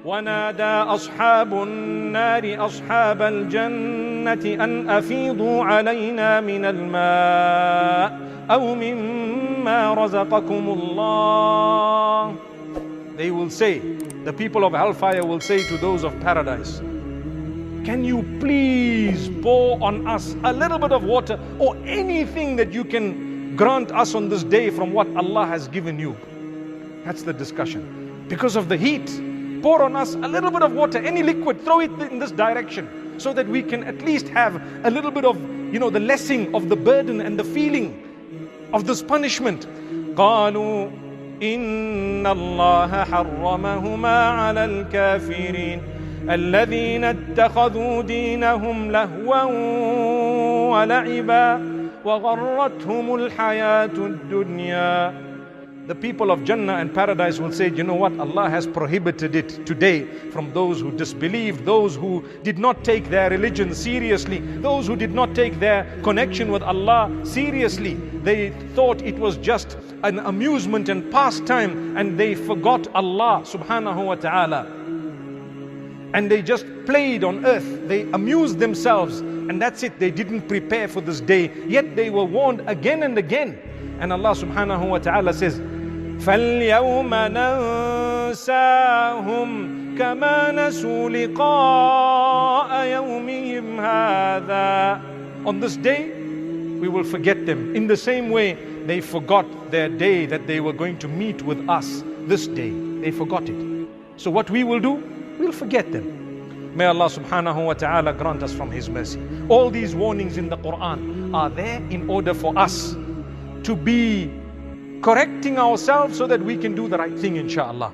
ونادى أصحاب النار أصحاب الجنة أن أفيضوا علينا من الماء أو مما رزقكم الله. They will say, the people of hellfire will say to those of paradise, can you please pour on us a little bit of water or anything that you can grant us on this day from what Allah has given you? That's the discussion. Because of the heat, pour on us a little bit of water, any liquid, throw it in this direction so that we can at least have a little bit of, the lessening of the burden and the feeling of this punishment. قالوا إن الله حرمهما على الكافرين الذين اتخذوا دينهم لهوا ولعبا وغرتهم الحياة الدنيا. The people of Jannah and Paradise will say, you know what? Allah has prohibited it today from those who disbelieved, those who did not take their religion seriously, those who did not take their connection with Allah seriously. They thought it was just an amusement and pastime, and they forgot Allah subhanahu wa ta'ala. And they just played on earth. They amused themselves, and that's it. They didn't prepare for this day. Yet they were warned again and again. And Allah subhanahu wa ta'ala says, فَالْيَوْمَ نَنْسَاهُمْ كَمَا نَسُوا لِقَاءَ يَوْمِهِمْ هَذَا. On this day, we will forget them. In the same way, they forgot their day that they were going to meet with us this day. They forgot it. So what we will do, we'll forget them. May Allah subhanahu wa ta'ala grant us from His mercy. All these warnings in the Quran are there in order for us to be correcting ourselves so that we can do the right thing, inshaAllah.